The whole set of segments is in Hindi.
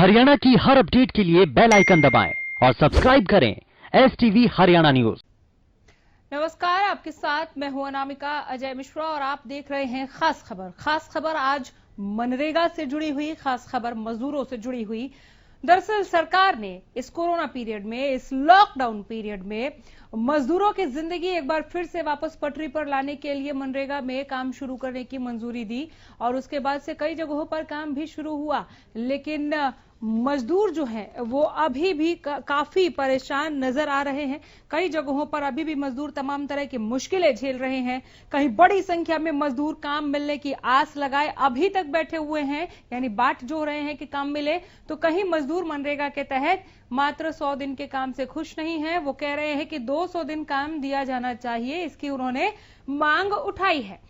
हरियाणा की हर अपडेट के लिए बेल आइकन दबाएं और सब्सक्राइब करें STV हरियाणा न्यूज। नमस्कार, आपके साथ मैं हूं अनामिका अजय मिश्रा और आप देख रहे हैं खास खबर। खास खबर आज मनरेगा से जुड़ी हुई, खास खबर मजदूरों से जुड़ी हुई। दरअसल सरकार ने इस कोरोना पीरियड में, इस लॉकडाउन पीरियड में मजदूरों की जिंदगी एक बार फिर से वापस पटरी पर लाने के लिए मनरेगा में काम शुरू करने की मंजूरी दी और उसके बाद से कई जगहों पर काम भी शुरू हुआ। लेकिन मजदूर जो हैं वो अभी भी काफी परेशान नजर आ रहे हैं। कई जगहों पर अभी भी मजदूर तमाम तरह की मुश्किलें झेल रहे हैं। कहीं बड़ी संख्या में मजदूर काम मिलने की आस लगाए अभी तक बैठे हुए हैं, यानी बाट जो रहे हैं कि काम मिले। तो कहीं मजदूर मनरेगा के तहत मात्र 100 दिन के काम से खुश नहीं है। वो कह रहे हैं कि 200 दिन काम दिया जाना चाहिए, इसकी उन्होंने मांग उठाई है।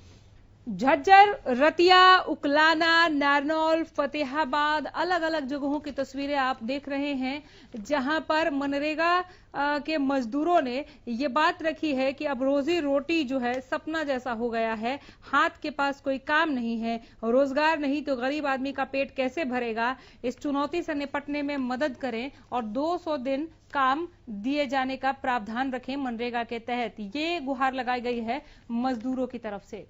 झज्जर, रतिया, उकलाना, नारनौल, फतेहाबाद, अलग अलग जगहों की तस्वीरें आप देख रहे हैं जहां पर मनरेगा के मजदूरों ने ये बात रखी है कि अब रोजी रोटी जो है सपना जैसा हो गया है। हाथ के पास कोई काम नहीं है, रोजगार नहीं तो गरीब आदमी का पेट कैसे भरेगा। इस चुनौती से निपटने में मदद करें और 200 दिन काम दिए जाने का प्रावधान रखें मनरेगा के तहत। ये गुहार लगाई गई है मजदूरों की तरफ से।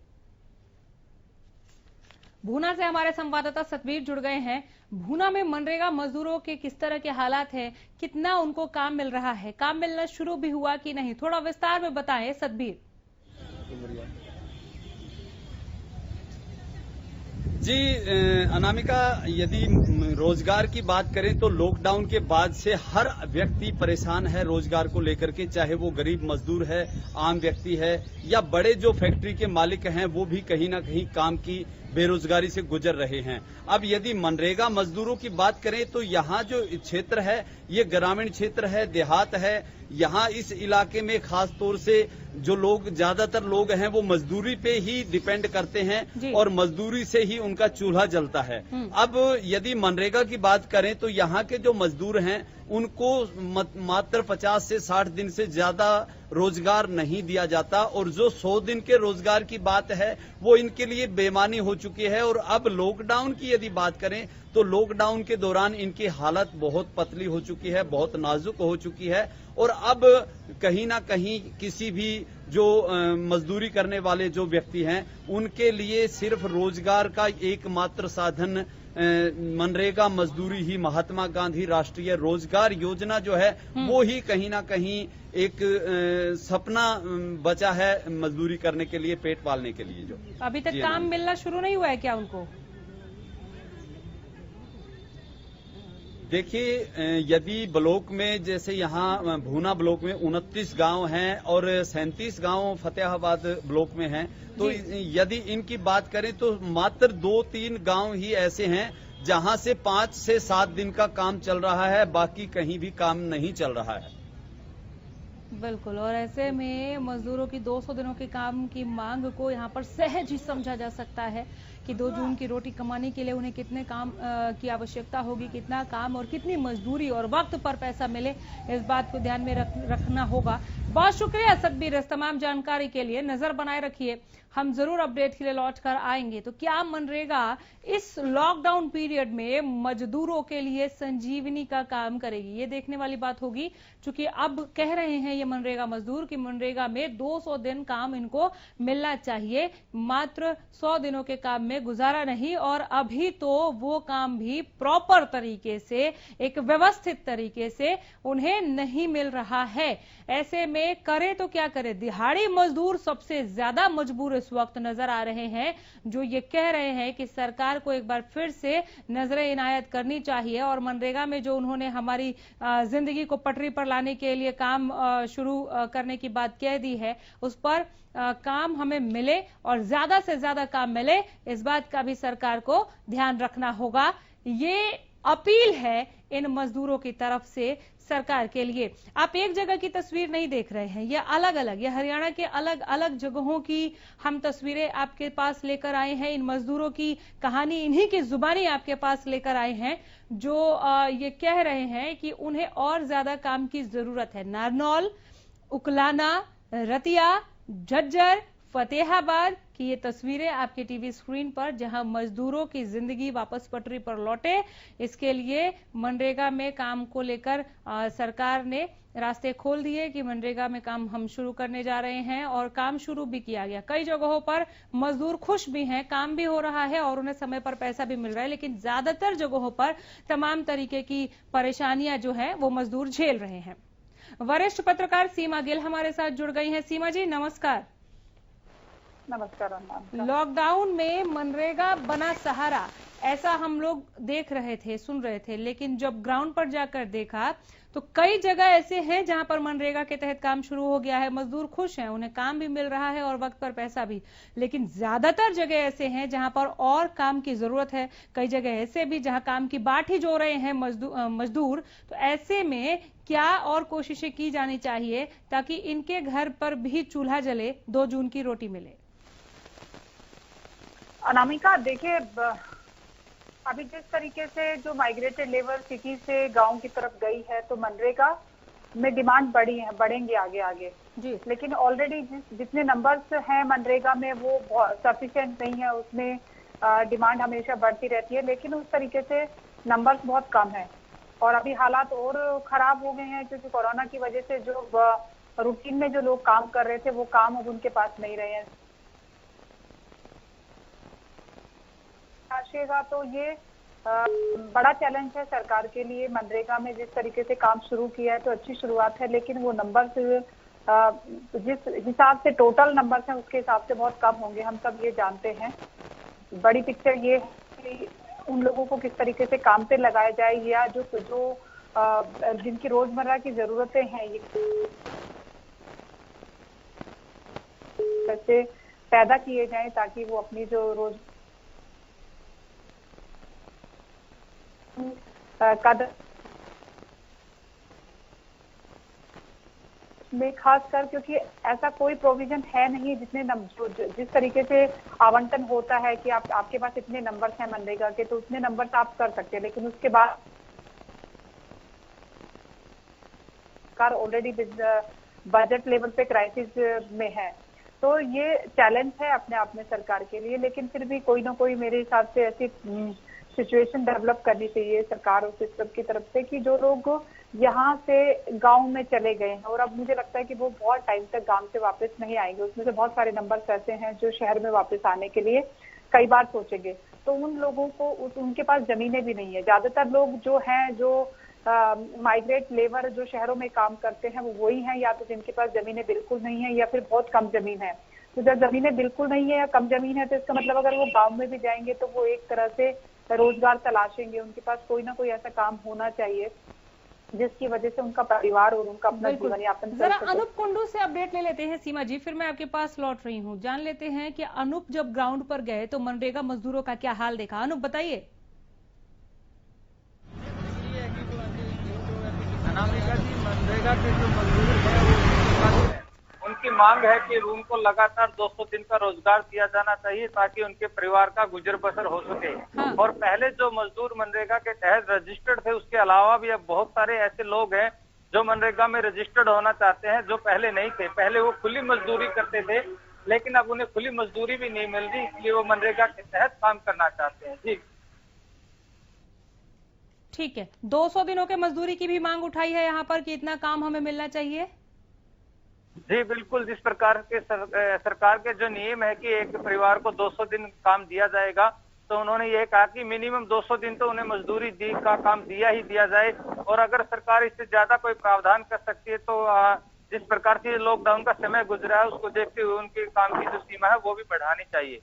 भूना से हमारे संवाददाता सतबीर जुड़ गए हैं। भूना में मनरेगा मजदूरों के किस तरह के हालात हैं, कितना उनको काम मिल रहा है, काम मिलना शुरू भी हुआ कि नहीं, थोड़ा विस्तार में बताएं सतबीर। जी अनामिका, यदि रोजगार की बात करें तो लॉकडाउन के बाद से हर व्यक्ति परेशान है रोजगार को लेकर के, चाहे वो गरीब मजदूर है, आम व्यक्ति है या बड़े जो फैक्ट्री के मालिक हैं, वो भी कहीं ना कहीं काम की बेरोजगारी से गुजर रहे हैं। अब यदि मनरेगा मजदूरों की बात करें तो यहाँ जो क्षेत्र है ये ग्रामीण क्षेत्र है, देहात है। यहाँ इस इलाके में खास तौर से जो लोग, ज्यादातर लोग हैं वो मजदूरी पे ही डिपेंड करते हैं और मजदूरी से ही उनका चूल्हा जलता है। अब यदि मनरेगा की बात करें तो यहाँ के जो मजदूर हैं उनको मात्र 50 से 60 दिन से ज्यादा रोजगार नहीं दिया जाता और जो 100 दिन के रोजगार की बात है वो इनके लिए बेमानी हो चुकी है। और अब लॉकडाउन की यदि बात करें तो लॉकडाउन के दौरान इनकी हालत बहुत पतली हो चुकी है, बहुत नाजुक हो चुकी है और अब कहीं ना कहीं किसी भी जो मजदूरी करने वाले जो व्यक्ति हैं उनके लिए सिर्फ रोजगार का एकमात्र साधन मनरेगा मजदूरी ही, महात्मा गांधी राष्ट्रीय रोजगार योजना जो है वो ही कहीं ना कहीं एक सपना बचा है मजदूरी करने के लिए, पेट पालने के लिए। जो अभी तक काम मिलना शुरू नहीं हुआ है क्या उनको? देखिए, यदि ब्लॉक में, जैसे यहाँ भूना ब्लॉक में 29 गांव हैं और 37 गांव फतेहाबाद ब्लॉक में हैं, तो यदि इनकी बात करें तो मात्र 2-3 गांव ही ऐसे हैं जहां से 5 से 7 दिन का काम चल रहा है, बाकी कहीं भी काम नहीं चल रहा है। बिल्कुल, और ऐसे में मजदूरों की 200 दिनों के काम की मांग को यहाँ पर सहज ही समझा जा सकता है कि 2 जून की रोटी कमाने के लिए उन्हें कितने काम की आवश्यकता होगी, कितना काम और कितनी मजदूरी और वक्त पर पैसा मिले, इस बात को ध्यान में रखना होगा। बहुत शुक्रिया सतबीर इस तमाम जानकारी के लिए। नजर बनाए रखिए, हम जरूर अपडेट के लिए लौट कर आएंगे। तो क्या मनरेगा इस लॉकडाउन पीरियड में मजदूरों के लिए संजीवनी का काम करेगी, ये देखने वाली बात होगी। चूंकि अब कह रहे हैं ये मनरेगा मजदूर कि मनरेगा में 200 दिन काम इनको मिलना चाहिए, मात्र 100 दिनों के काम में गुजारा नहीं। और अभी तो वो काम भी प्रॉपर तरीके से, एक व्यवस्थित तरीके से उन्हें नहीं मिल रहा है। ऐसे में करे तो क्या करे, दिहाड़ी मजदूर सबसे ज्यादा मजबूर इस वक्त नजर आ रहे हैं, जो ये कह रहे हैं कि सरकार को एक बार फिर से नजरें इनायत करनी चाहिए और मनरेगा में जो उन्होंने हमारी जिंदगी को पटरी पर लाने के लिए काम शुरू करने की बात कह दी है, उस पर काम हमें मिले और ज्यादा से ज्यादा काम मिले, इस बात का भी सरकार को ध्यान रखना होगा। ये अपील है इन मजदूरों की तरफ से सरकार के लिए। आप एक जगह की तस्वीर नहीं देख रहे हैं, ये अलग अलग, ये हरियाणा के अलग अलग जगहों की हम तस्वीरें आपके पास लेकर आए हैं। इन मजदूरों की कहानी इन्हीं की जुबानी आपके पास लेकर आए हैं, जो ये कह रहे हैं कि उन्हें और ज्यादा काम की जरूरत है। नारनौल, उकलाना, रतिया, झज्जर, फतेहाबाद की ये तस्वीरें आपके टीवी स्क्रीन पर, जहां मजदूरों की जिंदगी वापस पटरी पर लौटे, इसके लिए मनरेगा में काम को लेकर सरकार ने रास्ते खोल दिए कि मनरेगा में काम हम शुरू करने जा रहे हैं, और काम शुरू भी किया गया। कई जगहों पर मजदूर खुश भी हैं, काम भी हो रहा है और उन्हें समय पर पैसा भी मिल रहा है, लेकिन ज्यादातर जगहों पर तमाम तरीके की परेशानियां जो है वो मजदूर झेल रहे हैं। वरिष्ठ पत्रकार सीमा गिल हमारे साथ जुड़ गई हैं। सीमा जी नमस्कार। नमस्कार। लॉकडाउन में मनरेगा बना सहारा, ऐसा हम लोग देख रहे थे, सुन रहे थे, लेकिन जब ग्राउंड पर जाकर देखा तो कई जगह ऐसे हैं जहां पर मनरेगा के तहत काम शुरू हो गया है, मजदूर खुश हैं, उन्हें काम भी मिल रहा है और वक्त पर पैसा भी। लेकिन ज्यादातर जगह ऐसे हैं जहां पर और काम की जरूरत है, कई जगह ऐसे भी जहां काम की बाट ही जो रहे हैं मजदूर। तो ऐसे में क्या और कोशिशें की जानी चाहिए ताकि इनके घर पर भी चूल्हा जले, 2 जून की रोटी मिले? अनामिका, देखिए अभी जिस तरीके से जो माइग्रेटेड लेबर सिटी से गांव की तरफ गई है, तो मनरेगा में डिमांड बढ़ेंगे आगे आगे जी। लेकिन ऑलरेडी जितने नंबर्स हैं मनरेगा में वो सफिशिएंट नहीं है, उसमें डिमांड हमेशा बढ़ती रहती है, लेकिन उस तरीके से नंबर्स बहुत कम है। और अभी हालात और खराब हो गए हैं क्योंकि कोरोना की वजह से जो रूटीन में जो लोग काम कर रहे थे वो काम अब उनके पास नहीं रहे हैं। आशेगा तो ये बड़ा चैलेंज है सरकार के लिए। मनरेगा में जिस तरीके से काम शुरू किया है तो अच्छी शुरुआत है, लेकिन वो नंबर्स जिस हिसाब से टोटल नंबर्स हैं उसके हिसाब से बहुत कम होंगे, हम सब ये जानते हैं। बड़ी पिक्चर ये है कि उन लोगों को किस तरीके से काम पे लगाया जाए, या जो जिनकी रोजमर्रा की जरूरतें हैं ये कैसे पैदा किए जाएं ताकि वो अपनी जो रोज कदर में खासकर, क्योंकि ऐसा कोई प्रोविजन है नहीं जिस तरीके से आवंटन होता है कि आपके पास इतने नंबर्स हैं मनरेगा के तो उतने नंबर्स आप कर सकते हैं, लेकिन उसके बाद सरकार ऑलरेडी बजट लेवल पे क्राइसिस में है। तो ये चैलेंज है अपने आप में सरकार के लिए, लेकिन फिर भी कोई ना कोई मेरे हिसाब से ऐसी सिचुएशन डेवलप करनी चाहिए सरकार और सिस्टम की तरफ से कि जो लोग यहाँ से गांव में चले गए हैं और अब मुझे लगता है कि वो बहुत टाइम तक गांव से वापस नहीं आएंगे, उसमें से बहुत सारे नंबर्स ऐसे हैं जो शहर में वापस आने के लिए कई बार सोचेंगे, तो उन लोगों को उनके पास जमीनें भी नहीं है। ज्यादातर लोग जो हैं जो माइग्रेट लेबर जो शहरों में काम करते हैं वो वही हैं, या तो जिनके पास जमीनें बिल्कुल नहीं है या फिर बहुत कम जमीन है। तो जब जमीनें बिल्कुल नहीं है या कम जमीन है तो इसका मतलब अगर वो गाँव में भी जाएंगे तो वो एक तरह से रोजगार तलाशेंगे, उनके पास कोई ना कोई ऐसा काम होना चाहिए जिसकी वजह से उनका परिवार और उनका अपना जीवन यापन। जरा अनूप कुंडू से अपडेट ले लेते हैं सीमा जी, फिर मैं आपके पास लौट रही हूँ। जान लेते हैं कि अनूप जब ग्राउंड पर गए तो मनरेगा मजदूरों का क्या हाल देखा। अनूप बताइए। अनामिका जी, मनरेगा के जो मजदूर हैं उनकी मांग है कि उनको लगातार 200 दिन का रोजगार दिया जाना चाहिए ताकि उनके परिवार का गुजर बसर हो सके। हाँ। और पहले जो मजदूर मनरेगा के तहत रजिस्टर्ड थे उसके अलावा भी अब बहुत सारे ऐसे लोग हैं जो मनरेगा में रजिस्टर्ड होना चाहते हैं जो पहले नहीं थे। पहले वो खुली मजदूरी करते थे लेकिन अब उन्हें खुली मजदूरी भी नहीं मिल रही, इसलिए वो मनरेगा के तहत काम करना चाहते हैं। जी ठीक है, 200 दिनों के मजदूरी की भी मांग उठाई है यहाँ पर कि इतना काम हमें मिलना चाहिए। जी बिल्कुल, जिस प्रकार के सरकार के जो नियम है कि एक परिवार को 200 दिन काम दिया जाएगा, तो उन्होंने ये कहा कि मिनिमम 200 दिन तो उन्हें मजदूरी का काम दिया जाए। और अगर सरकार इससे ज्यादा कोई प्रावधान कर सकती है तो जिस प्रकार से लॉकडाउन का समय गुजरा है उसको देखते हुए उनके काम की जो सीमा है वो भी बढ़ानी चाहिए।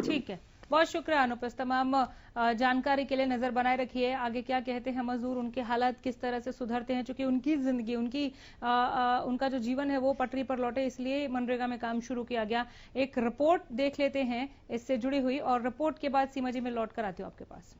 ठीक है, बहुत शुक्रिया अनुप, इस तमाम जानकारी के लिए नजर बनाए रखिए। आगे क्या कहते हैं मजदूर, उनके हालात किस तरह से सुधरते हैं, क्योंकि उनकी जिंदगी उनका जो जीवन है वो पटरी पर लौटे, इसलिए मनरेगा में काम शुरू किया गया। एक रिपोर्ट देख लेते हैं इससे जुड़ी हुई, और रिपोर्ट के बाद सीमा जी में लौट कर आती हूँ आपके पास।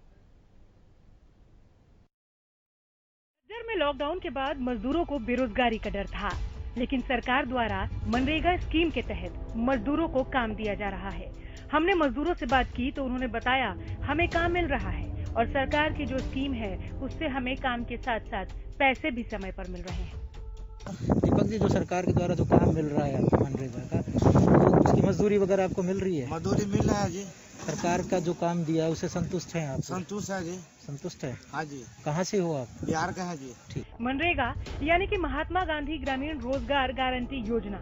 में लॉकडाउन के बाद मजदूरों को बेरोजगारी का डर था, लेकिन सरकार द्वारा मनरेगा स्कीम के तहत मजदूरों को काम दिया जा रहा है। हमने मजदूरों से बात की तो उन्होंने बताया हमें काम मिल रहा है और सरकार की जो स्कीम है उससे हमें काम के साथ साथ पैसे भी समय पर मिल रहे हैं। दीपक जी, जो सरकार के द्वारा जो काम मिल रहा है आपको मनरेगा का, तो उसकी मजदूरी वगैरह आपको मिल रही है? मजदूरी मिल रहा है जी। सरकार का जो काम दिया है उसे संतुष्ट हैं आप? संतुष्ट है जी। संतुष्ट है? हाँ जी। कहाँ से हो आप? बिहार का है जी। ठीक। मनरेगा यानी कि महात्मा गांधी ग्रामीण रोजगार गारंटी योजना,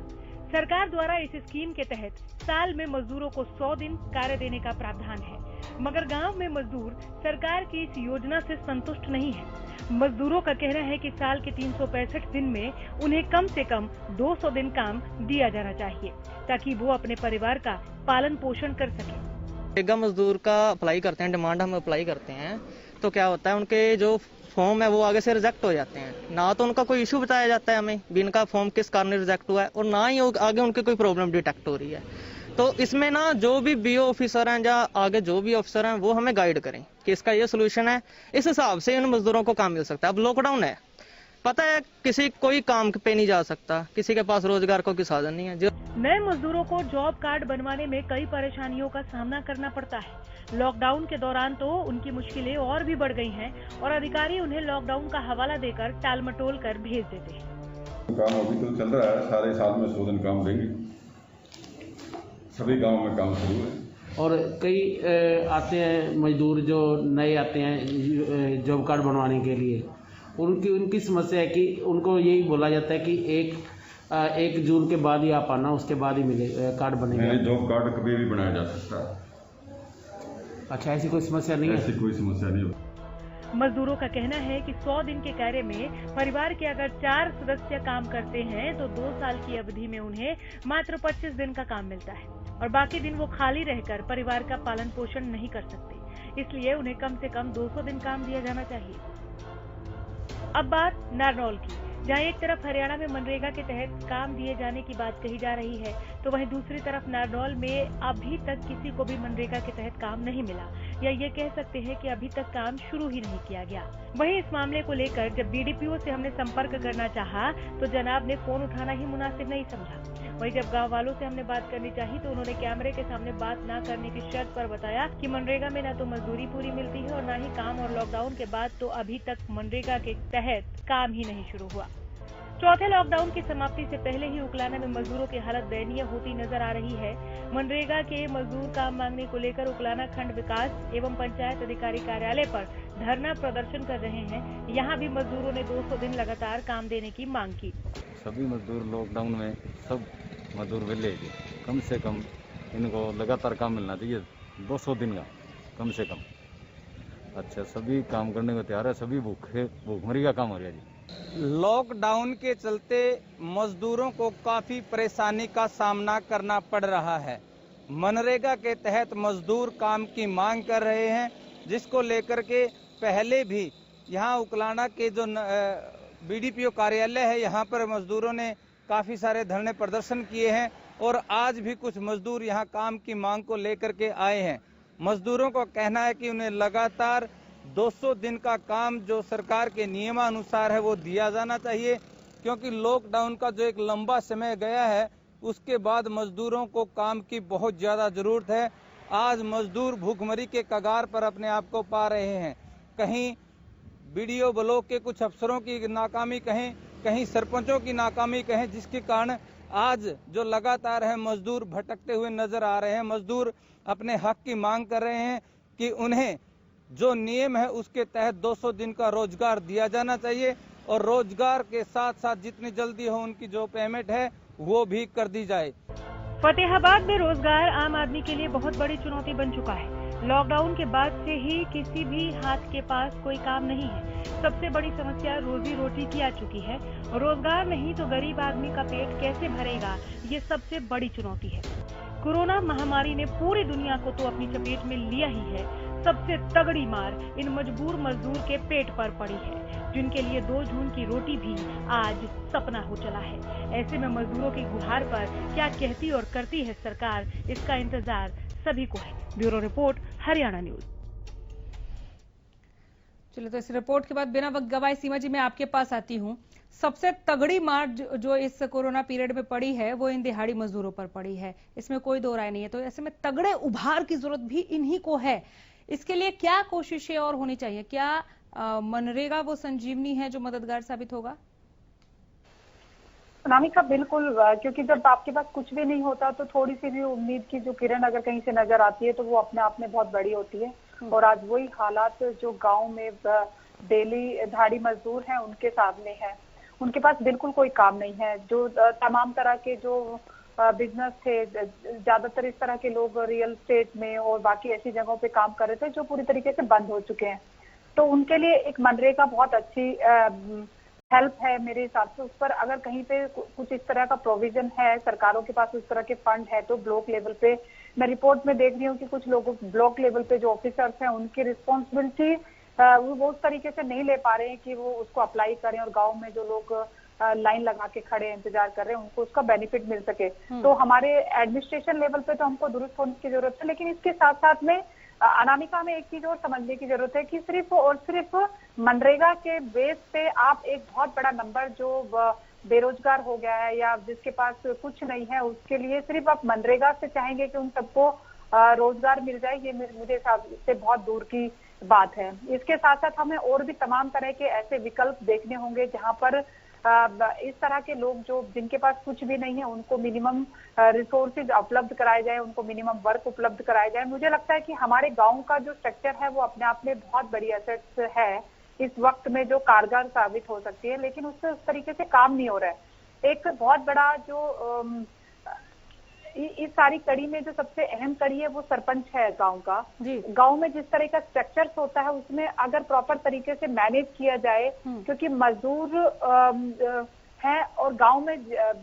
सरकार द्वारा इस स्कीम के तहत साल में मजदूरों को 100 दिन कार्य देने का प्रावधान है। मगर गांव में मजदूर सरकार की इस योजना से संतुष्ट नहीं है। मजदूरों का कहना है कि साल के 365 दिन में उन्हें कम से कम 200 दिन काम दिया जाना चाहिए, ताकि वो अपने परिवार का पालन पोषण कर सके। मनरेगा मजदूर का अप्लाई करते हैं, डिमांड हम अप्लाई करते हैं, तो क्या होता है, उनके जो फॉर्म है वो आगे से रिजेक्ट हो जाते हैं। ना तो उनका कोई इशू बताया जाता है हमें भी इनका फॉर्म किस कारण रिजेक्ट हुआ है, और ना ही आगे उनकी कोई प्रॉब्लम डिटेक्ट हो रही है। तो इसमें ना जो भी बीओ ऑफिसर हैं या आगे जो भी ऑफिसर हैं वो हमें गाइड करें कि इसका ये सोल्यूशन है, इस हिसाब से इन मजदूरों को काम मिल सकता है। अब लॉकडाउन है, पता है किसी कोई काम पे नहीं जा सकता, किसी के पास रोजगार को कोई साधन नहीं है। नए मजदूरों को जॉब कार्ड बनवाने में कई परेशानियों का सामना करना पड़ता है। लॉकडाउन के दौरान तो उनकी मुश्किलें और भी बढ़ गई हैं और अधिकारी उन्हें लॉकडाउन का हवाला देकर टाल मटोल कर भेज देते हैं। काम अभी तो चल रहा है, सारे साल में 100 दिन काम देंगे, सभी गाँव में काम शुरू है। और कई आते हैं मजदूर जो नए आते हैं जॉब कार्ड बनवाने के लिए, उनकी समस्या है कि उनको यही बोला जाता है कि 1 जून के बाद ही आप आना, उसके बाद ही मिले कार्ड बनेगा। जॉब कार्ड कभी भी बनाया जा सकता है। अच्छा, ऐसी कोई समस्या नहीं है? ऐसी कोई समस्या नहीं है। मजदूरों का कहना है कि 100 दिन के कार्य में परिवार के अगर 4 सदस्य काम करते हैं तो 2 साल की अवधि में उन्हें मात्र 25 दिन का काम मिलता है और बाकी दिन वो खाली रहकर परिवार का पालन पोषण नहीं कर सकते। इसलिए उन्हें कम से कम 200 दिन काम दिया जाना चाहिए। अब बात नारनौल की, जहां एक तरफ हरियाणा में मनरेगा के तहत काम दिए जाने की बात कही जा रही है, तो वहीं दूसरी तरफ नारनौल में अभी तक किसी को भी मनरेगा के तहत काम नहीं मिला, या ये कह सकते हैं कि अभी तक काम शुरू ही नहीं किया गया। वहीं इस मामले को लेकर जब बीडीपीओ से हमने संपर्क करना चाहा तो जनाब ने फोन उठाना ही मुनासिब नहीं समझा। वहीं जब गांव वालों से हमने बात करनी चाही तो उन्होंने कैमरे के सामने बात न करने की शर्त पर बताया कि मनरेगा में न तो मजदूरी पूरी मिलती है और न ही काम, और लॉकडाउन के बाद तो अभी तक मनरेगा के तहत काम ही नहीं शुरू हुआ। चौथे लॉकडाउन की समाप्ति से पहले ही उकलाना में मजदूरों की हालत दयनीय होती नजर आ रही है। मनरेगा के मजदूर काम मांगने को लेकर उकलाना खंड विकास एवं पंचायत अधिकारी कार्यालय पर धरना प्रदर्शन कर रहे हैं। यहाँ भी मजदूरों ने 200 दिन लगातार काम देने की मांग की। सभी मजदूर लॉकडाउन में सब मजदूर वेले, कम से कम इनको लगातार काम मिलना चाहिए, 200 दिन का कम से कम। अच्छा, सभी काम करने को तैयार है, सभी भूखमरी का काम हो रहा है जी। लॉकडाउन के चलते मजदूरों को काफी परेशानी का सामना करना पड़ रहा है। मनरेगा के तहत मजदूर काम की मांग कर रहे हैं, जिसको लेकर के पहले भी यहाँ उकलाना के जो बीडीपीओ कार्यालय है, यहाँ पर मजदूरों ने काफी सारे धरने प्रदर्शन किए हैं और आज भी कुछ मजदूर यहाँ काम की मांग को लेकर के आए हैं। मजदूरों का कहना है कि उन्हें लगातार 200 दिन का काम जो सरकार के नियमानुसार है वो दिया जाना चाहिए, क्योंकि लॉकडाउन का जो एक लंबा समय गया है उसके बाद मजदूरों को काम की बहुत ज्यादा जरूरत है। आज मजदूर भूखमरी के कगार पर अपने आप को पा रहे हैं। कहीं बीडीओ ब्लॉक के कुछ अफसरों की नाकामी कहें, कहीं सरपंचों की नाकामी कहें, जिसके कारण आज जो लगातार है मजदूर भटकते हुए नजर आ रहे हैं। मजदूर अपने हक की मांग कर रहे हैं कि उन्हें जो नियम है उसके तहत 200 दिन का रोजगार दिया जाना चाहिए और रोजगार के साथ साथ जितनी जल्दी हो उनकी जो पेमेंट है वो भी कर दी जाए। फतेहाबाद में रोजगार आम आदमी के लिए बहुत बड़ी चुनौती बन चुका है। लॉकडाउन के बाद से ही किसी भी हाथ के पास कोई काम नहीं है। सबसे बड़ी समस्या रोजी रोटी की आ चुकी है। रोजगार नहीं तो गरीब आदमी का पेट कैसे भरेगा, ये सबसे बड़ी चुनौती है। कोरोना महामारी ने पूरी दुनिया को तो अपनी चपेट में लिया ही है। सबसे तगड़ी मार इन मजबूर मजदूर के पेट पर पड़ी है, जिनके लिए 2 जून की रोटी भी आज सपना हो चला है। ऐसे में मजदूरों की गुहार पर क्या कहती और करती है सरकार, इसका इंतजार सभी को है। Bureau report, Haryana news. चलिए, तो इस रिपोर्ट के बाद बिना वक्त गवाए सीमा जी मैं आपके पास आती हूँ। सबसे तगड़ी मार जो इस कोरोना पीरियड में पड़ी है वो इन दिहाड़ी मजदूरों पर पड़ी है, इसमें कोई दो राय नहीं है। तो ऐसे में तगड़े उभार की जरूरत भी इन्हीं को है। इसके लिए क्या कोशिशें और होनी चाहिए? क्या मनरेगा वो संजीवनी है जो मददगार साबित होगा? अनामिका बिल्कुल, क्योंकि जब आपके पास कुछ भी नहीं होता तो थोड़ी सी भी उम्मीद की जो किरण अगर कहीं से नजर आती है तो वो अपने आप में बहुत बड़ी होती है। और आज वही हालात जो गांव में डेली दिहाड़ी मजदूर हैं उनके सामने है। उनके पास बिल्कुल कोई काम नहीं है। जो तमाम तरह के जो बिजनेस थे, ज्यादातर इस तरह के लोग रियल एस्टेट में और बाकी ऐसी जगहों पे काम कर रहे थे जो पूरी तरीके से बंद हो चुके हैं। तो उनके लिए एक मनरेगा बहुत अच्छी हेल्प है मेरे हिसाब से। उस पर अगर कहीं पे कुछ इस तरह का प्रोविजन है, सरकारों के पास उस तरह के फंड है, तो ब्लॉक लेवल पे मैं रिपोर्ट में देख रही हूँ कि कुछ लोगों ब्लॉक लेवल पे जो ऑफिसर्स हैं उनकी रिस्पॉन्सिबिलिटी वो उस तरीके से नहीं ले पा रहे हैं कि वो उसको अप्लाई करें और गाँव में जो लोग लाइन लगा के खड़े इंतजार कर रहे हैं उनको उसका बेनिफिट मिल सके। तो हमारे एडमिनिस्ट्रेशन लेवल पे तो हमको दुरुस्त होने की जरूरत है, लेकिन इसके साथ साथ में अनामिका में एक चीज और समझने की जरूरत है कि सिर्फ और सिर्फ मनरेगा के बेस पे आप एक बहुत बड़ा नंबर जो बेरोजगार हो गया है या जिसके पास कुछ नहीं है उसके लिए सिर्फ आप मनरेगा से चाहेंगे कि उन सबको रोजगार मिल जाए, ये मुझे हिसाब से बहुत दूर की बात है। इसके साथ साथ हमें और भी तमाम तरह के ऐसे विकल्प देखने होंगे जहां पर इस तरह के लोग जो जिनके पास कुछ भी नहीं है उनको मिनिमम रिसोर्सेज उपलब्ध कराए जाए, उनको मिनिमम वर्क उपलब्ध कराए जाए। मुझे लगता है कि हमारे गांव का जो स्ट्रक्चर है वो अपने आप में बहुत बड़ी एसेट्स है इस वक्त में जो कारगर साबित हो सकती है, लेकिन उससे उस तरीके से काम नहीं हो रहा है। एक बहुत बड़ा जो इस सारी कड़ी में जो सबसे अहम कड़ी है वो सरपंच है गांव का। गांव में जिस तरह का स्ट्रक्चर होता है उसमें अगर प्रॉपर तरीके से मैनेज किया जाए, क्योंकि मजदूर हैं और गांव में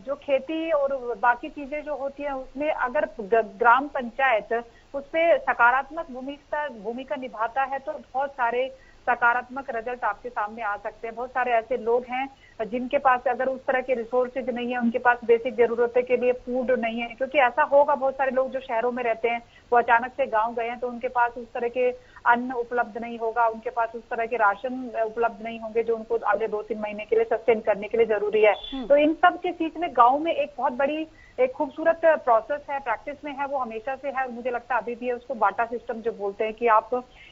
जो खेती और बाकी चीजें जो होती है उसमें अगर ग्राम पंचायत उसपे सकारात्मक भूमिका निभाता है तो बहुत सारे सकारात्मक रिजल्ट आपके सामने आ सकते हैं। बहुत सारे ऐसे लोग हैं जिनके पास अगर उस तरह के रिसोर्सेज नहीं है, उनके पास बेसिक जरूरतें के लिए फूड नहीं है, क्योंकि ऐसा होगा बहुत सारे लोग जो शहरों में रहते हैं वो अचानक से गांव गए हैं तो उनके पास उस तरह के अन्न उपलब्ध नहीं होगा, उनके पास उस तरह के राशन उपलब्ध नहीं होंगे जो उनको अगले 2-3 महीने के लिए सस्टेन करने के लिए जरूरी है। तो इन सब के बीच में गाँव में एक बहुत बड़ी एक खूबसूरत प्रोसेस है, प्रैक्टिस में है, वो हमेशा से है और मुझे लगता है अभी भी है। उसको बाटा सिस्टम जो बोलते हैं कि आप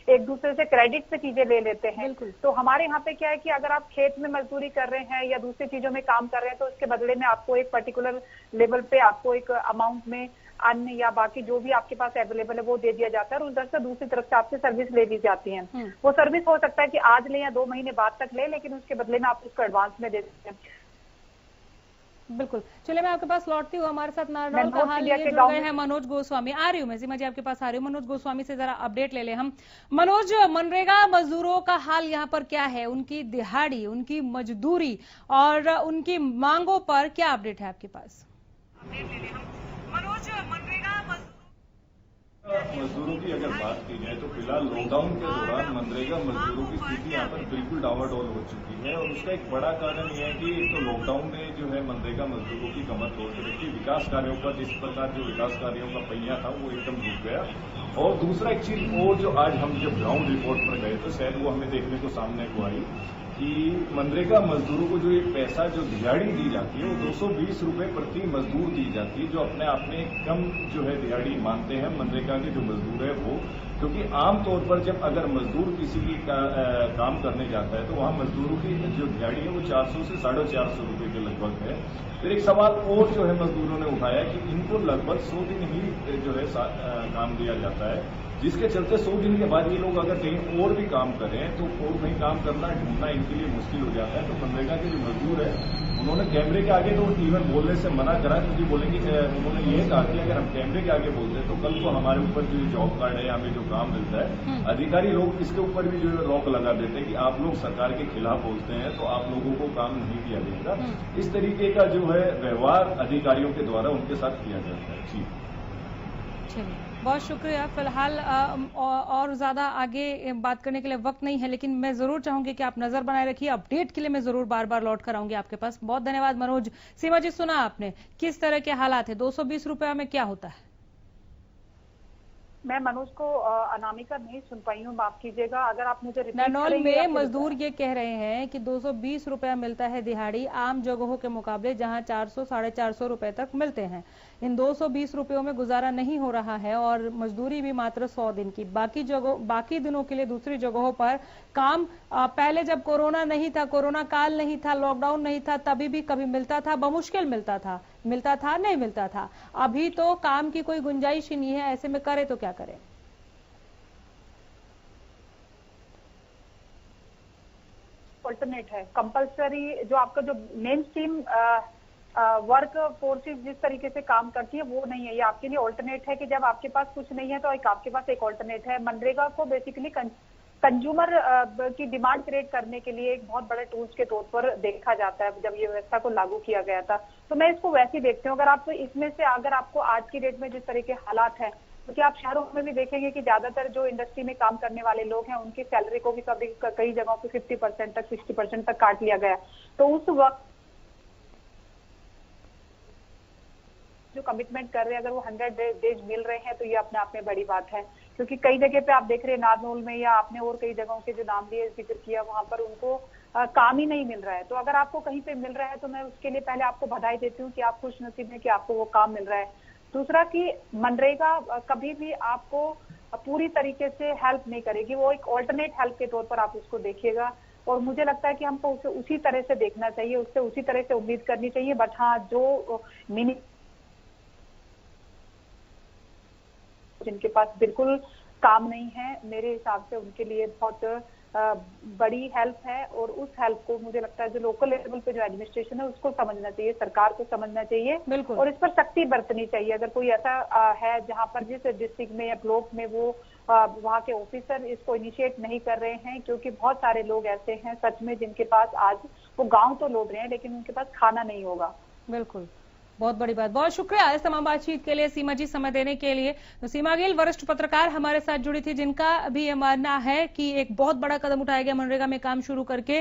एक दूसरे से क्रेडिट से चीजें ले लेते हैं। तो हमारे यहाँ पे क्या है कि अगर आप खेत में मजदूरी कर रहे हैं या दूसरी चीजों में काम कर रहे हैं तो उसके बदले में आपको एक पर्टिकुलर लेवल पे आपको एक अमाउंट में अन्न या बाकी जो भी आपके पास अवेलेबल है वो दे दिया जाता है और उधर से दूसरी तरफ से आपसे सर्विस ले दी जाती है। वो सर्विस हो सकता है कि आज ले या 2 महीने बाद तक ले, लेकिन उसके बदले में आप उसको एडवांस में दे देते हैं। बिल्कुल, चलिए मैं आपके पास लौटती हूँ। हमारे साथ नारनौल का हाल ये जुड़ गए हैं मनोज गोस्वामी। आ रही हूँ मैं सीमा जी आपके पास आ रही हूँ। मनोज गोस्वामी से जरा अपडेट ले ले हम। मनोज, मनरेगा मजदूरों का हाल यहाँ पर क्या है? उनकी दिहाड़ी, उनकी मजदूरी और उनकी मांगों पर क्या अपडेट है आपके पास? मनोज, मनरेगा मजदूरों की अगर बात की जाए तो फिलहाल लॉकडाउन के दौरान मनरेगा मजदूरों की स्थिति यहाँ पर बिल्कुल डावाडोल हो चुकी है और उसका एक बड़ा कारण यह है कि एक तो लॉकडाउन ने जो है मनरेगा मजदूरों की कमर तोड़ दी थी। विकास कार्यों पर जिस प्रकार जो विकास कार्यों का पहिया था वो एकदम रुक गया। और दूसरा एक चीज और जो आज हम जब ग्राउंड रिपोर्ट पर गए तो शायद वो हमें देखने को सामने को आई कि मनरेगा मजदूरों को जो ये पैसा जो दिहाड़ी दी जाती है वो 220 रुपए प्रति मजदूर दी जाती है, जो अपने आप में कम जो है दिहाड़ी मानते हैं मनरेगा के जो मजदूर है वो। क्योंकि आमतौर पर जब अगर मजदूर किसी की काम करने जाता है तो वहां मजदूरों की जो दिहाड़ी है वो 400 से 450 रुपए के लगभग है। फिर एक सवाल और जो है मजदूरों ने उठाया कि इनको लगभग 100 दिन ही जो है काम दिया जाता है, जिसके चलते 100 दिन के बाद ये लोग अगर कहीं और भी काम करें तो और कहीं काम करना ढूंढना इनके लिए मुश्किल हो जाता है। तो मनरेगा के जो मजदूर है उन्होंने कैमरे के आगे तो इवन बोलने से मना करा, क्योंकि बोलेंगे उन्होंने ये कहा कि अगर हम कैमरे के आगे बोलते हैं तो कल को हमारे ऊपर जो जॉब कार्ड है या हमें जो काम मिलता है अधिकारी लोग इसके ऊपर भी जो है रोक लगा देते हैं कि आप लोग सरकार के खिलाफ बोलते हैं तो आप लोगों को काम नहीं दिया जाएगा। इस तरीके का जो है व्यवहार अधिकारियों के द्वारा उनके साथ किया जाता है। जी चलिए, बहुत शुक्रिया। फिलहाल और ज्यादा आगे बात करने के लिए वक्त नहीं है, लेकिन मैं जरूर चाहूंगी कि आप नजर बनाए रखिए। अपडेट के लिए मैं जरूर बार बार लौट कर आऊंगी आपके पास। बहुत धन्यवाद मनोज। सीमा जी, सुना आपने किस तरह के हालात है? 220 रुपया में क्या होता है? मैं मनोज को अनामिका नहीं सुन पाई हूँ, माफ कीजिएगा। अगर आप मुझे रिपीट नानौल करेंगे में या फिर- मजदूर ये कह रहे हैं कि 220 रुपया मिलता है दिहाड़ी, आम जगहों के मुकाबले जहां 400 450 रुपए तक मिलते हैं। इन 220 रुपयों में गुजारा नहीं हो रहा है और मजदूरी भी मात्र 100 दिन की। बाकी दिनों के लिए दूसरी जगहों पर काम पहले जब कोरोना नहीं था, कोरोना काल नहीं था, लॉकडाउन नहीं था, तभी भी कभी मिलता था, बमुश्किल मिलता था नहीं मिलता था। अभी तो काम की कोई गुंजाइश ही नहीं है, ऐसे में करे तो क्या करें? ऑल्टरनेट है कंपलसरी, जो आपका जो मेन स्ट्रीम वर्क फोर्सेस जिस तरीके से काम करती है वो नहीं है। ये आपके लिए ऑल्टरनेट है कि जब आपके पास कुछ नहीं है तो आपके पास एक ऑल्टरनेट है। मनरेगा को बेसिकली कंज्यूमर की डिमांड क्रिएट करने के लिए एक बहुत बड़े टूल्स के तौर पर देखा जाता है जब ये व्यवस्था को लागू किया गया था। तो मैं इसको वैसे ही देखती हूँ। अगर आप इसमें से अगर आपको आज की डेट में जिस तरह के हालात हैं, क्योंकि आप शहरों में भी देखेंगे कि ज्यादातर जो इंडस्ट्री में काम करने वाले लोग हैं उनकी सैलरी को भी कई जगहों पे 50% तक 60% तक काट लिया गया। तो उस वक्त जो कमिटमेंट कर रहे हैं, अगर वो 100 डेज मिल रहे हैं तो ये अपने आप में बड़ी बात है। क्योंकि कई जगह पे आप देख रहे हैं, नारनौल में या आपने और कई जगहों के जो नाम लिए जिक्र किया, वहां पर उनको काम ही नहीं मिल रहा है। तो अगर आपको कहीं पे मिल रहा है तो मैं उसके लिए पहले आपको बधाई देती हूँ कि आप खुश नसीब हैं कि आपको वो काम मिल रहा है। दूसरा कि मनरेगा कभी भी आपको पूरी तरीके से हेल्प नहीं करेगी, वो एक ऑल्टरनेट हेल्प के तौर पर आप उसको देखिएगा। और मुझे लगता है कि हमको उसे उसी तरह से देखना चाहिए, उससे उसी तरह से उम्मीद करनी चाहिए। बट हाँ, जो जिनके पास बिल्कुल काम नहीं है, मेरे हिसाब से उनके लिए बहुत बड़ी हेल्प है। और उस हेल्प को मुझे लगता है जो लोकल लेवल पे जो एडमिनिस्ट्रेशन है उसको समझना चाहिए, सरकार को समझना चाहिए और इस पर सख्ती बरतनी चाहिए। अगर कोई ऐसा है जहां पर जिस डिस्ट्रिक्ट में या ब्लॉक में वो वहाँ के ऑफिसर इसको इनिशिएट नहीं कर रहे हैं, क्योंकि बहुत सारे लोग ऐसे हैं सच में जिनके पास आज वो गाँव तो लौट रहे हैं लेकिन उनके पास खाना नहीं होगा। बिल्कुल, बहुत बड़ी बात। बहुत शुक्रिया इस तमाम बातचीत के लिए, सीमा जी, समय देने के लिए। तो सीमा गिल वरिष्ठ पत्रकार हमारे साथ जुड़ी थी, जिनका भी ये मानना है कि एक बहुत बड़ा कदम उठाया गया मनरेगा में काम शुरू करके,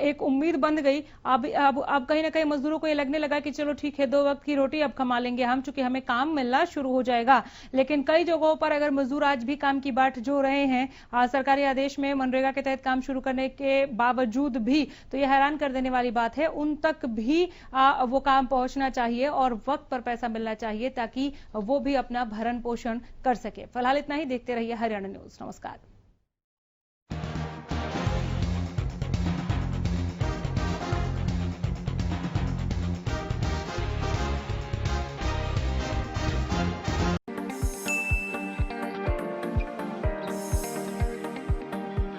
एक उम्मीद बन गई। अब कहीं ना कहीं मजदूरों को ये लगने लगा कि चलो ठीक है, 2 वक्त की रोटी अब कमा लेंगे हम, चूंकि हमें काम मिलना शुरू हो जाएगा। लेकिन कई जगहों पर अगर मजदूर आज भी काम की बाट जो रहे हैं सरकारी आदेश में मनरेगा के तहत काम शुरू करने के बावजूद भी, तो ये हैरान कर देने वाली बात है। उन तक भी वो काम पहुंचना चाहिए और वक्त पर पैसा मिलना चाहिए ताकि वो भी अपना भरण पोषण कर सके। फिलहाल इतना ही, देखते रहिए हरियाणा न्यूज। नमस्कार।